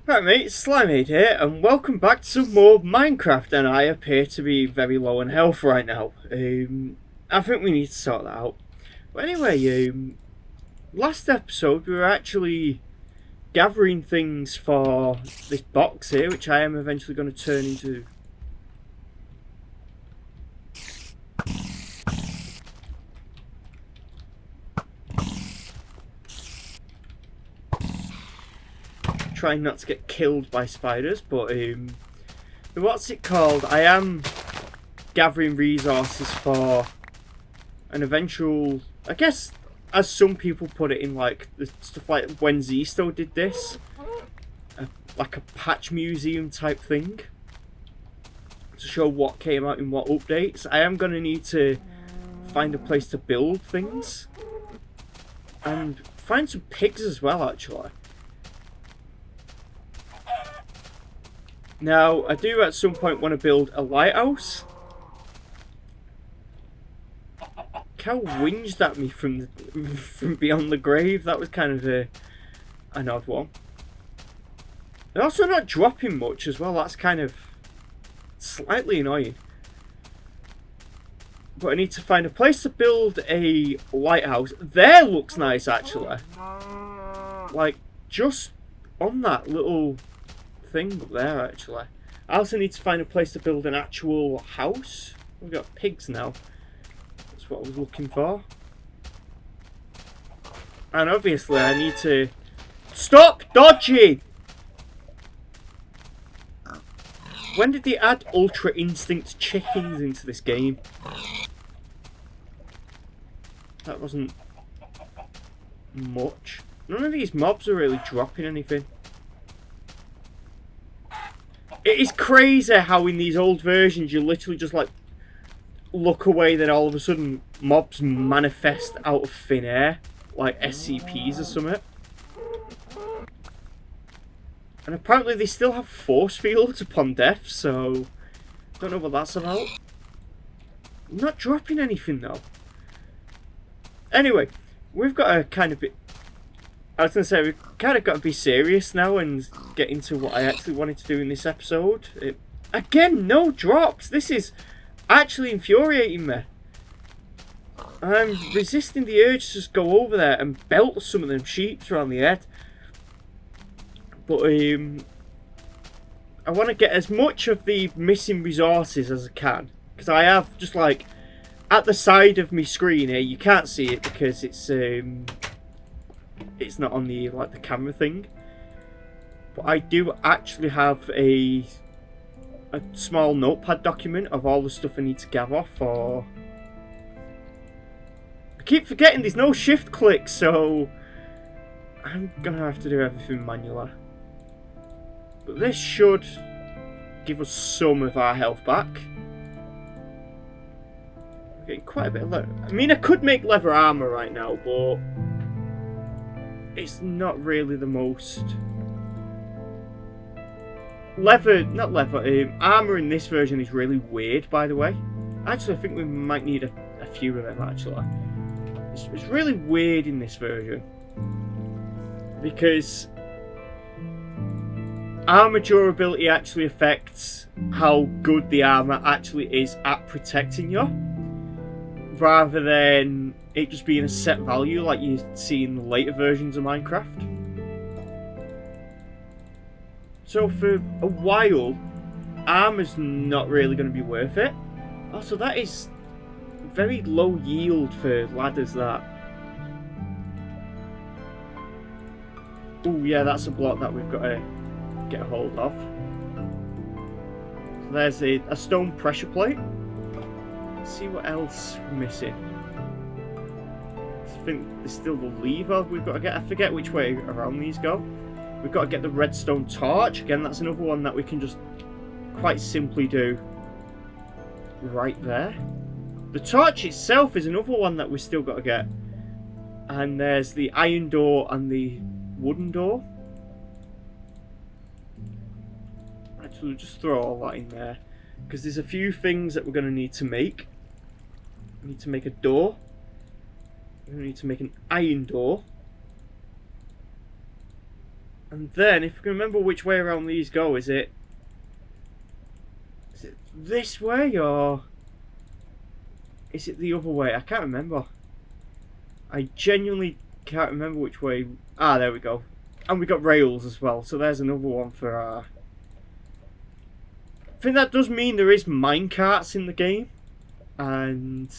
Right mate, Slimeade here, and welcome back to some more Minecraft, and I appear to be very low on health right now. I think we need to sort that out. But anyway, last episode we were actually gathering things for this box here, which I am eventually going to turn into... Trying not to get killed by spiders, but what's it called? I am gathering resources for an eventual, I guess, as some people put it in, like the stuff like when Zisto did this, like a patch museum type thing to show what came out in what updates. I am going to need to find a place to build things and find some pigs as well, actually. Now, I do at some point want to build a lighthouse. Cow whinged at me from beyond the grave. That was kind of an odd one. They're also not dropping much as well. That's kind of slightly annoying. But I need to find a place to build a lighthouse. There looks nice, actually. Like, just on that little thing up there, actually. I also need to find a place to build an actual house. We've got pigs now. That's what I was looking for. And obviously I need to... Stop dodging! When did they add Ultra Instinct chickens into this game? That wasn't much. None of these mobs are really dropping anything. It is crazy how in these old versions you literally just like look away, then all of a sudden mobs manifest out of thin air, like SCPs or something. And apparently they still have force fields upon death, so don't know what that's about. I'm not dropping anything though. Anyway, we've got to kind of be... I was going to say, we've kind of got to be serious now and get into what I actually wanted to do in this episode. Again, no drops. This is actually infuriating me. I'm resisting the urge to just go over there and belt some of them sheep around the head. But I want to get as much of the missing resources as I can. Because I have just like, at the side of my screen here, you can't see it because it's not on the like the camera thing, but I do actually have a small notepad document of all the stuff I need to gather for... I keep forgetting there's no shift click, so I'm gonna have to do everything manually. But this should give us some of our health back. We're getting quite a bit of leather. I mean, I could make leather armor right now, but it's not really the most... armour in this version is really weird, by the way. Actually, I think we might need a few of them, actually. It's really weird in this version. Because armour durability actually affects how good the armour actually is at protecting you, rather than it just being a set value like you see in the later versions of Minecraft. So for a while, armor's not really going to be worth it. Also, that is very low yield for ladders, that. Oh yeah, that's a block that we've got to get a hold of. So there's a stone pressure plate. Let's see what else we're missing. I think there's still the lever we've got to get. I forget which way around these go. We've got to get the redstone torch. Again, that's another one that we can just quite simply do right there. The torch itself is another one that we've still got to get. And there's the iron door and the wooden door. Actually, we'll just throw all that in there, because there's a few things that we're going to need to make. We need to make a door. We need to make an iron door. And then, if you can remember which way around these go, is it this way, or is it the other way? I can't remember. I genuinely can't remember which way. Ah, there we go. And we got rails as well, so there's another one for our... I think that does mean there is minecarts in the game. And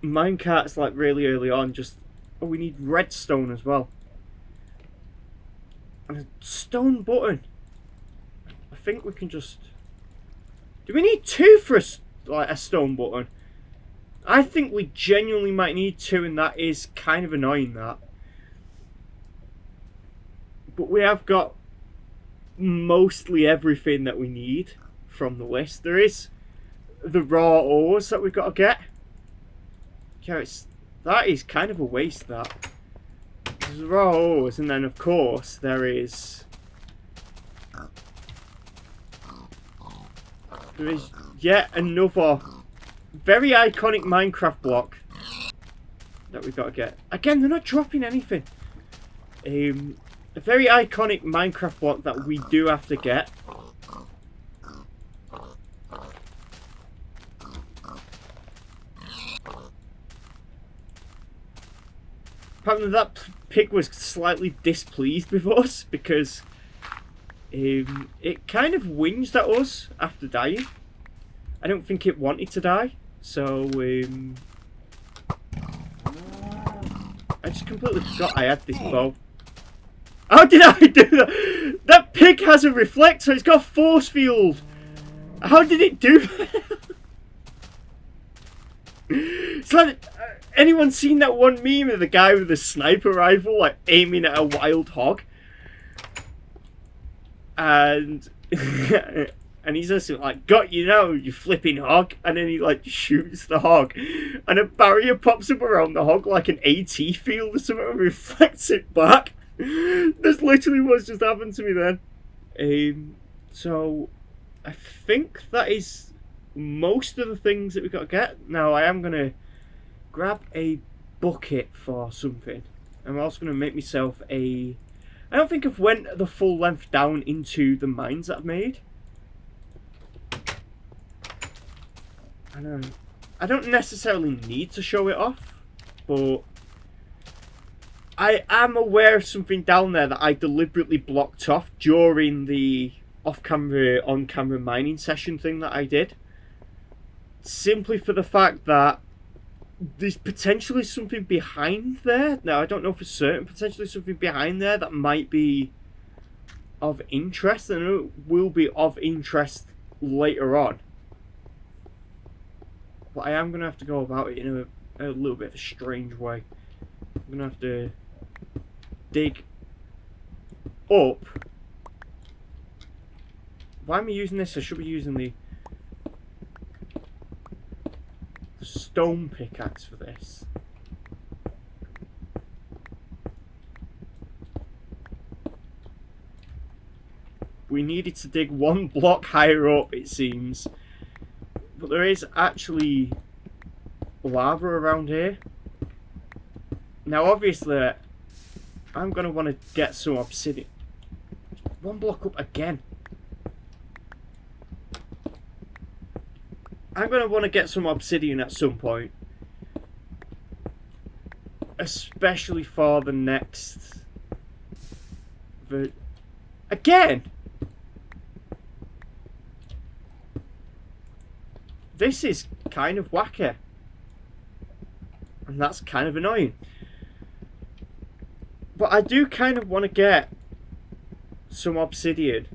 minecarts, like, really early on, just... Oh, we need redstone as well. And a stone button. I think we can just... Do we need two for a stone button? I think we genuinely might need two, and that is kind of annoying, that. But we have got mostly everything that we need from the list. There is the raw ores that we've got to get. Yeah, that is kind of a waste, that. There's the raw ores, and then of course there is yet another very iconic Minecraft block that we've got to get. Again, they're not dropping anything. A very iconic Minecraft block that we do have to get. Apparently that pig was slightly displeased with us because it kind of whinged at us after dying. I don't think it wanted to die, so I just completely forgot I had this bow. How did I do that? That pig has a reflector, it's got a force field. How did it do that? It's like, anyone seen that one meme of the guy with the sniper rifle, like, aiming at a wild hog? And and he's just like, got you now, you flipping hog. And then he, like, shoots the hog. And a barrier pops up around the hog like an AT field or something and reflects it back. That's literally what's just happened to me then. So, I think that is most of the things that we've got to get. Now, I am going to grab a bucket for something. I'm also going to make myself a... I don't think I've went the full length down into the mines that I've made. I know. I don't necessarily need to show it off, but I am aware of something down there that I deliberately blocked off during the off-camera, on-camera mining session thing that I did. Simply for the fact that there's potentially something behind there. Now, I don't know for certain. Potentially something behind there that might be of interest. And it will be of interest later on. But I am going to have to go about it in a little bit of a strange way. I'm going to have to dig up. Why am I using this? I should be using the stone pickaxe for this. We needed to dig one block higher up, it seems. But there is actually lava around here. Now, obviously, I'm going to want to get some obsidian. One block up again. I'm going to want to get some obsidian at some point. Especially for the next... Again! This is kind of wacky. And that's kind of annoying. But I do kind of want to get some obsidian.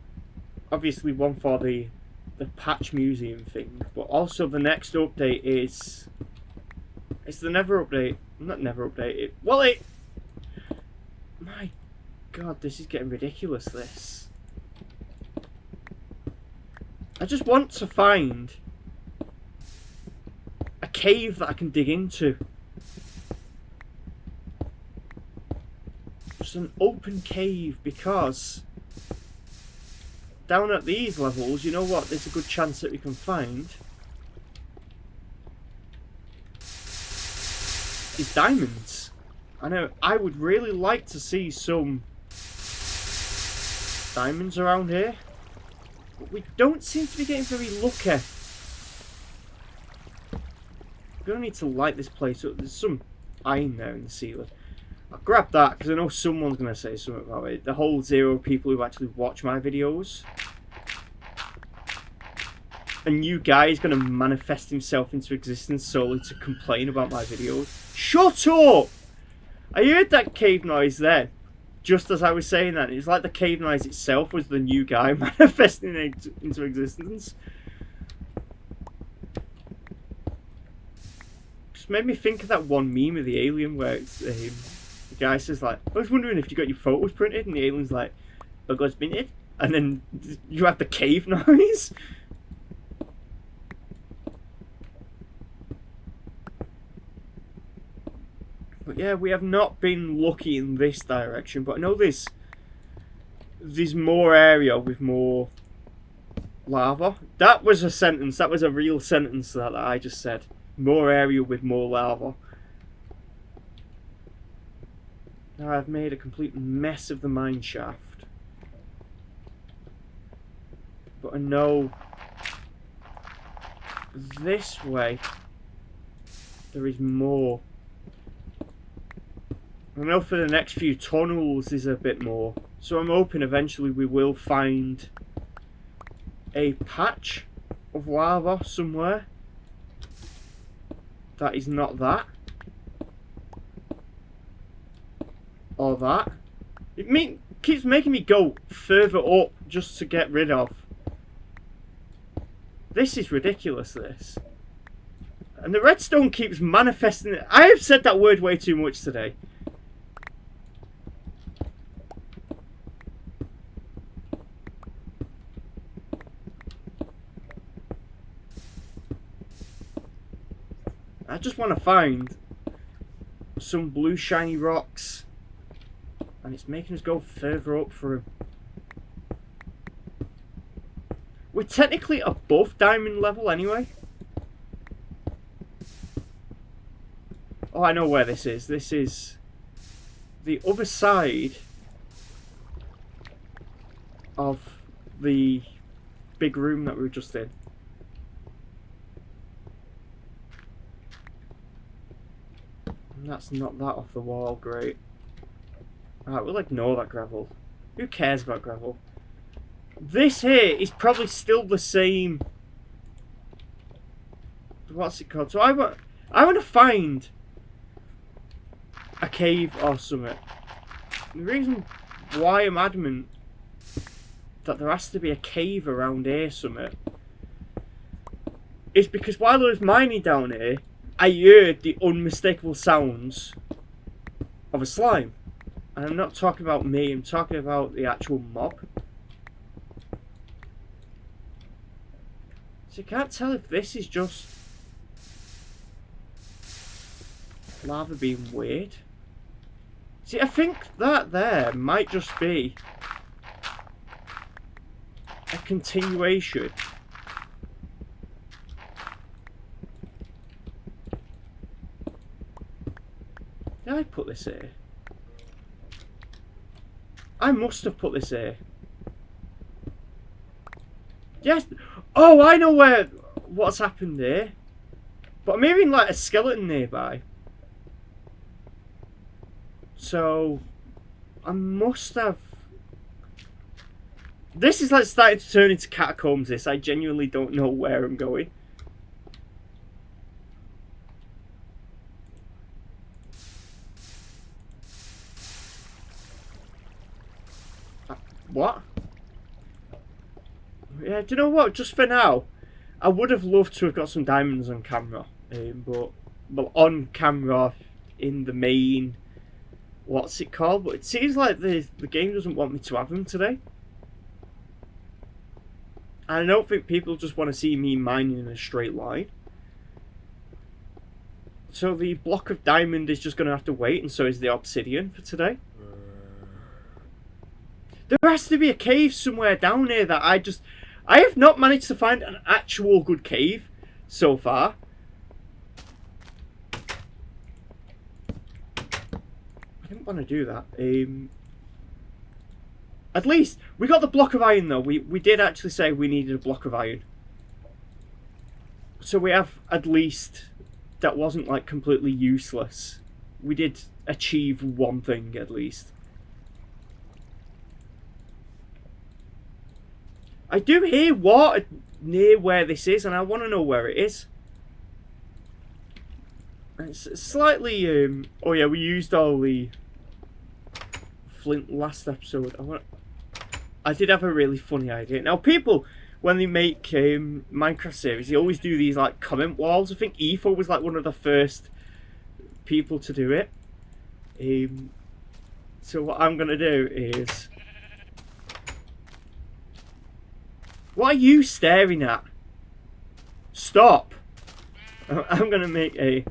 Obviously one for the patch museum thing. But also the next update is... It's the Never update. Not Never update. Well, it... My God, this is getting ridiculous, this. I just want to find a cave that I can dig into. Just an open cave, because down at these levels, you know what, there's a good chance that we can find is diamonds. I know, I would really like to see some diamonds around here. But we don't seem to be getting very lucky. We're going to need to light this place up. There's some iron there in the ceiling. I'll grab that because I know someone's going to say something about it. The whole 0 people who actually watch my videos. A new guy is going to manifest himself into existence solely to complain about my videos. Shut up! I heard that cave noise then, just as I was saying that. It was like the cave noise itself was the new guy manifesting into existence. Just made me think of that one meme of the alien where it's, the guy says like, I was wondering if you got your photos printed, and the alien's like, I got printed, and then you have the cave noise. But yeah, we have not been lucky in this direction, but I know there's more area with more lava. That was a sentence, that was a real sentence that I just said. More area with more lava. Now I've made a complete mess of the mine shaft. But I know this way there is more. I know for the next few tunnels there's a bit more. So I'm hoping eventually we will find a patch of lava somewhere that is not that. Or that. It keeps making me go further up just to get rid of. This is ridiculous, this. And the redstone keeps manifesting. I have said that word way too much today. I just want to find some blue shiny rocks, and it's making us go further up for him. We're technically above diamond level anyway. Oh, I know where this is. This is the other side of the big room that we were just in. That's not that off the wall, great. Alright, we'll ignore that gravel. Who cares about gravel? This here is probably still the same. What's it called? So I want to find a cave or something. The reason why I'm adamant that there has to be a cave around here somewhere is because while I was mining down here, I heard the unmistakable sounds of a slime. And I'm not talking about me, I'm talking about the actual mob. So you can't tell if this is just lava being weird. See, I think that there might just be a continuation. Did I put this here? I must have put this here. Yes. Oh, I know what's happened there. But I'm hearing like a skeleton nearby. So I must have. This is like starting to turn into catacombs. This, I genuinely don't know where I'm going. What? Yeah, do you know what? Just for now, I would have loved to have got some diamonds on camera. But well, on camera in the main, what's it called? But it seems like the game doesn't want me to have them today. I don't think people just want to see me mining in a straight line. So the block of diamond is just going to have to wait, and so is the obsidian for today. There has to be a cave somewhere down here that I have not managed to find an actual good cave so far. I didn't want to do that. At least we got the block of iron though. We did actually say we needed a block of iron. So we have at least, that wasn't like completely useless. We did achieve one thing at least. I do hear water near where this is, and I want to know where it is. It's slightly, oh yeah, we used all the flint last episode. I did have a really funny idea. Now people, when they make Minecraft series, they always do these like comment walls. I think Etho was like one of the first people to do it. So what I'm gonna do is, what are you staring at? Stop! I'm gonna make a.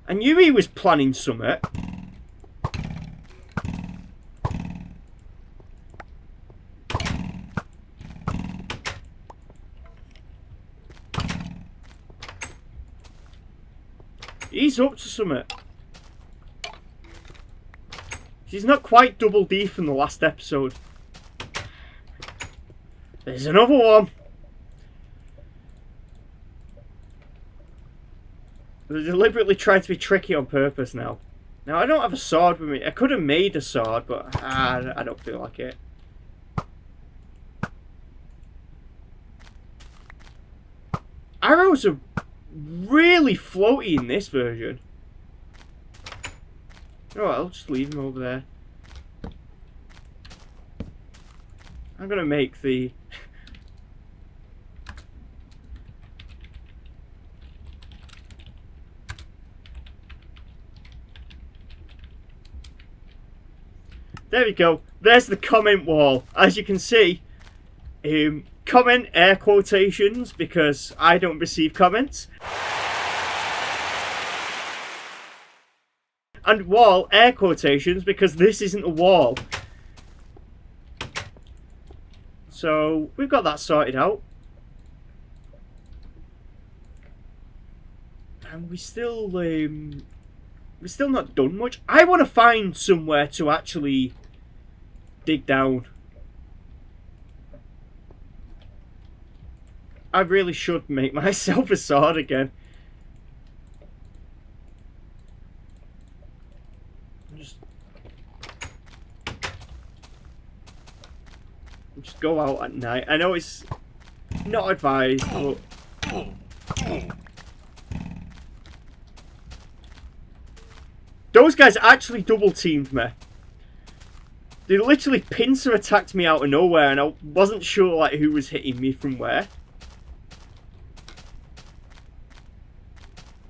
I knew he was planning something. He's up to something. He's not quite double D from the last episode. There's another one. They deliberately tried to be tricky on purpose now. Now I don't have a sword with me. I could have made a sword, but I don't feel like it. Arrows are really floaty in this version. Alright, I'll just leave them over there. I'm gonna make the... There we go. There's the comment wall. As you can see, comment air quotations because I don't receive comments. And wall air quotations because this isn't a wall. So we've got that sorted out. And we're still not done much. I want to find somewhere to actually dig down. I really should make myself a sword again. Just go out at night. I know it's not advised, but... Those guys actually double teamed me. They literally pincer attacked me out of nowhere and I wasn't sure like who was hitting me from where.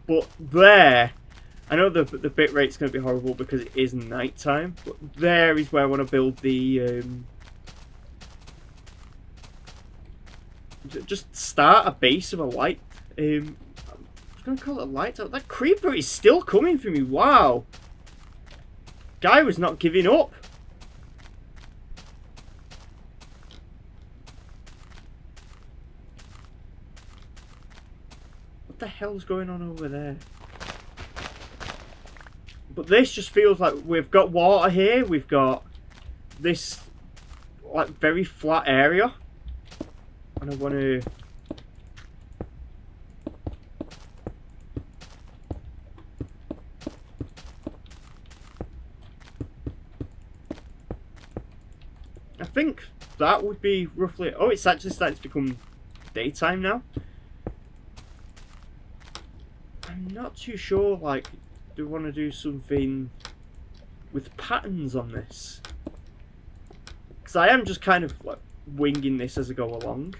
But there, I know the bit rate's going to be horrible because it is night time, but there is where I want to build the... just start a base of a light. I'm just going to call it a lighthouse. That creeper is still coming for me, wow. Guy was not giving up. What the hell's going on over there? But this just feels like we've got water here. We've got this like very flat area. And I want to... I think that would be roughly... Oh, it's actually starting to become daytime now. I'm not too sure, like, do we want to do something with patterns on this? Because I am just kind of like winging this as I go along.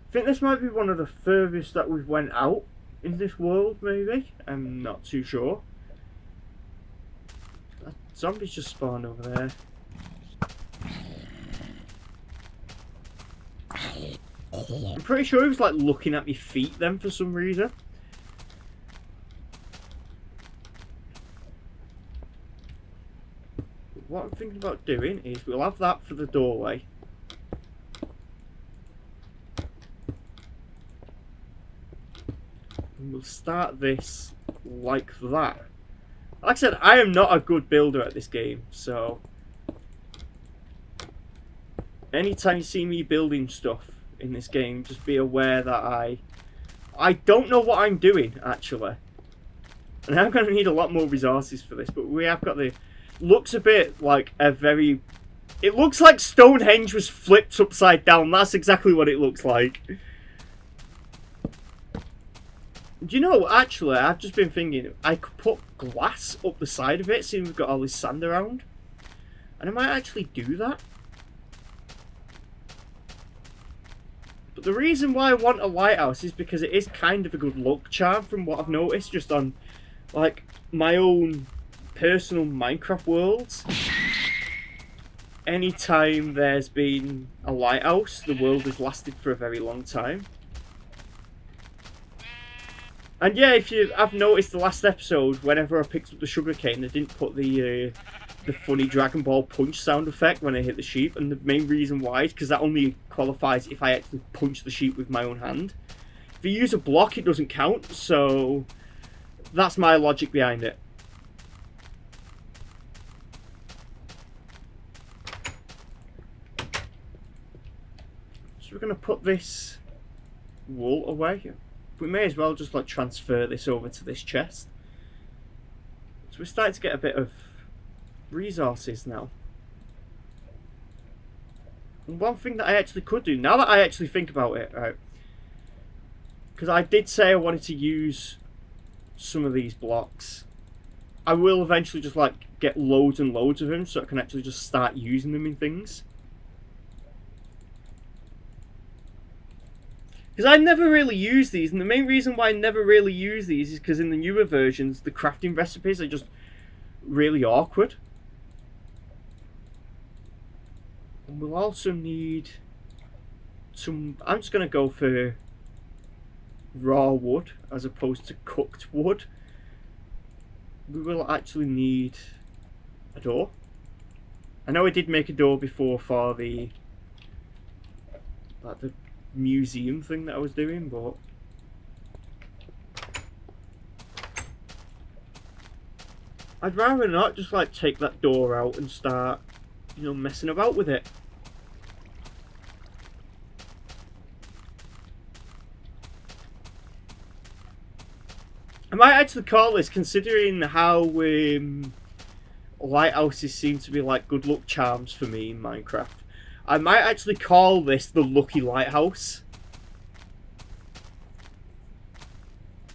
I think this might be one of the furthest that we've went out in this world, maybe. I'm not too sure. That zombie's just spawned over there. I'm pretty sure he was like looking at my feet then for some reason. What I'm thinking about doing is we'll have that for the doorway. And we'll start this like that. Like I said, I am not a good builder at this game, so anytime you see me building stuff in this game, just be aware that I don't know what I'm doing, actually. And I'm going to need a lot more resources for this, but we have got the... Looks a bit like a very... It looks like Stonehenge was flipped upside down. That's exactly what it looks like. Do you know, actually, I've just been thinking, I could put glass up the side of it, seeing we've got all this sand around. And I might actually do that. But the reason why I want a lighthouse is because it is kind of a good luck charm from what I've noticed just on, like, my own personal Minecraft worlds. Anytime there's been a lighthouse, the world has lasted for a very long time. And yeah, if you have noticed the last episode, whenever I picked up the sugarcane, I didn't put the funny Dragon Ball punch sound effect when I hit the sheep, and the main reason why is because that only qualifies if I actually punch the sheep with my own hand. If you use a block, it doesn't count, so that's my logic behind it. So we're going to put this wool away. We may as well just like transfer this over to this chest. So we're starting to get a bit of resources now. And one thing that I actually could do, now that I actually think about it, right, because I did say I wanted to use some of these blocks. I will eventually just like get loads and loads of them so I can actually just start using them in things. Because I never really use these, and the main reason why I never really use these is because in the newer versions, the crafting recipes are just really awkward. And we'll also need some... I'm just going to go for raw wood as opposed to cooked wood. We will actually need a door. I know I did make a door before for the museum thing that I was doing, but I'd rather not just like take that door out and start, you know, messing about with it. I might actually call this, considering how lighthouses seem to be like good luck charms for me in Minecraft, I might actually call this the Lucky Lighthouse.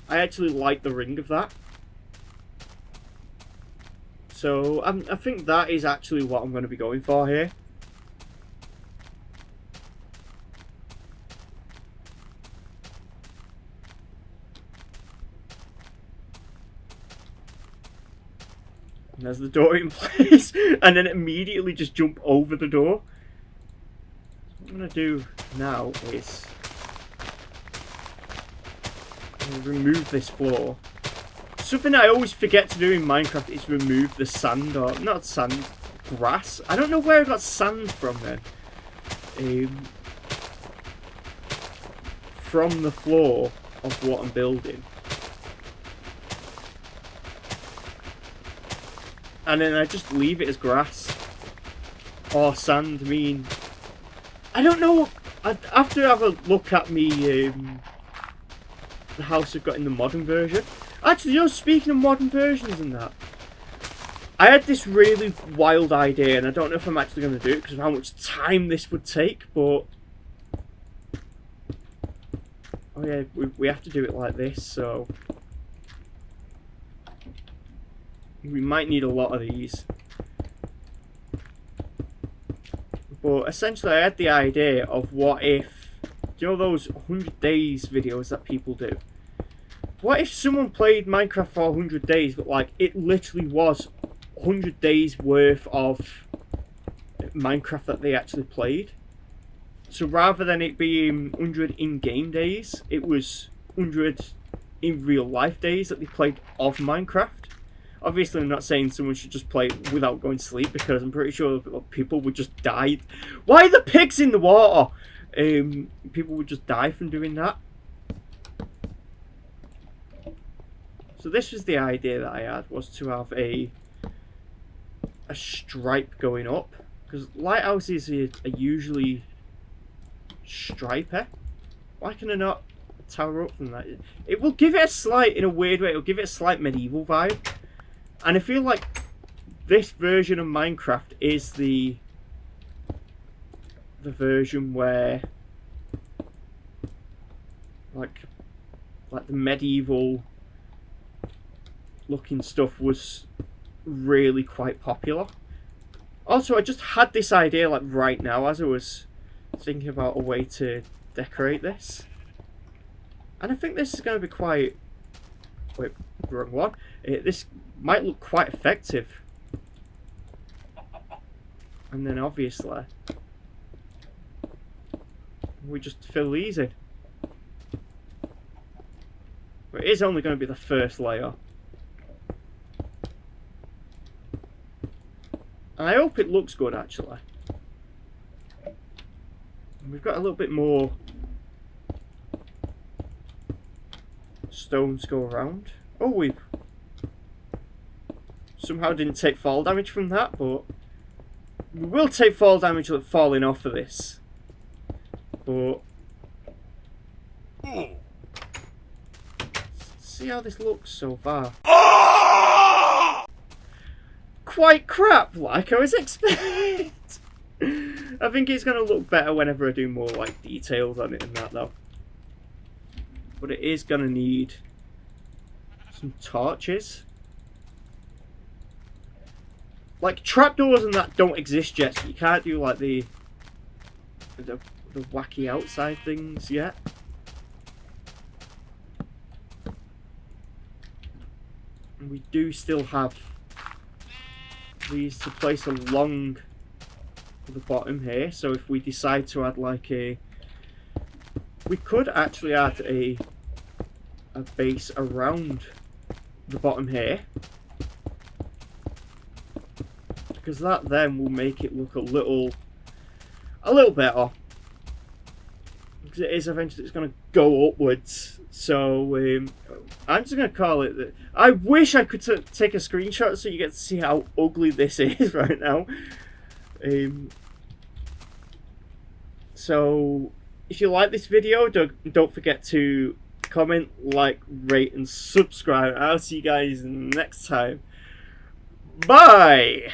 I actually like the ring of that. So I think that is actually what I'm going to be going for here. And there's the door in place, and then immediately just jump over the door. What I'm going to do now is remove this floor. Something I always forget to do in Minecraft is remove the sand, or not sand, grass. I don't know where I got sand from then. From the floor of what I'm building. And then I just leave it as grass. Or sand, I mean... I don't know. I have to have a look at me, the house I've got in the modern version. Actually, you know, speaking of modern versions and that, I had this really wild idea, and I don't know if I'm actually going to do it because of how much time this would take, but... Oh yeah, we have to do it like this, so... We might need a lot of these. But essentially I had the idea of what if, do you know those 100 days videos that people do? What if someone played Minecraft for 100 days, but like it literally was 100 days worth of Minecraft that they actually played? So rather than it being 100 in-game days, it was 100 in real life days that they played of Minecraft. Obviously, I'm not saying someone should just play without going to sleep, because I'm pretty sure people would just die. Why are the pigs in the water? People would just die from doing that. So this was the idea that I had, was to have a stripe going up, because lighthouses are usually stripy. Why can I not tower up from that? It will give it a slight, in a weird way, it'll give it a slight medieval vibe. And I feel like this version of Minecraft is the version where like the medieval looking stuff was really quite popular. Also, I just had this idea like right now as I was thinking about a way to decorate this, and I think this is going to be quite... Wait, wrong one. This might look quite effective. And then obviously we just fill these in. But it is only going to be the first layer. And I hope it looks good actually. And we've got a little bit more stones go around. Oh, we somehow didn't take fall damage from that, but we will take fall damage falling off of this. But see how this looks so far. Quite crap, like I was expecting. I think it's going to look better whenever I do more like details on it and that though. But it is going to need some torches. Like trapdoors and that don't exist yet, so you can't do like the wacky outside things yet. And we do still have these to place along the bottom here, so if we decide to add like we could actually add a base around the bottom here, because that then will make it look a little better, because it is eventually, it's going to go upwards. So I'm just going to call it that. I wish I could take a screenshot so you get to see how ugly this is right now. So if you like this video, don't forget to comment, like, rate and subscribe. I'll see you guys next time. Bye!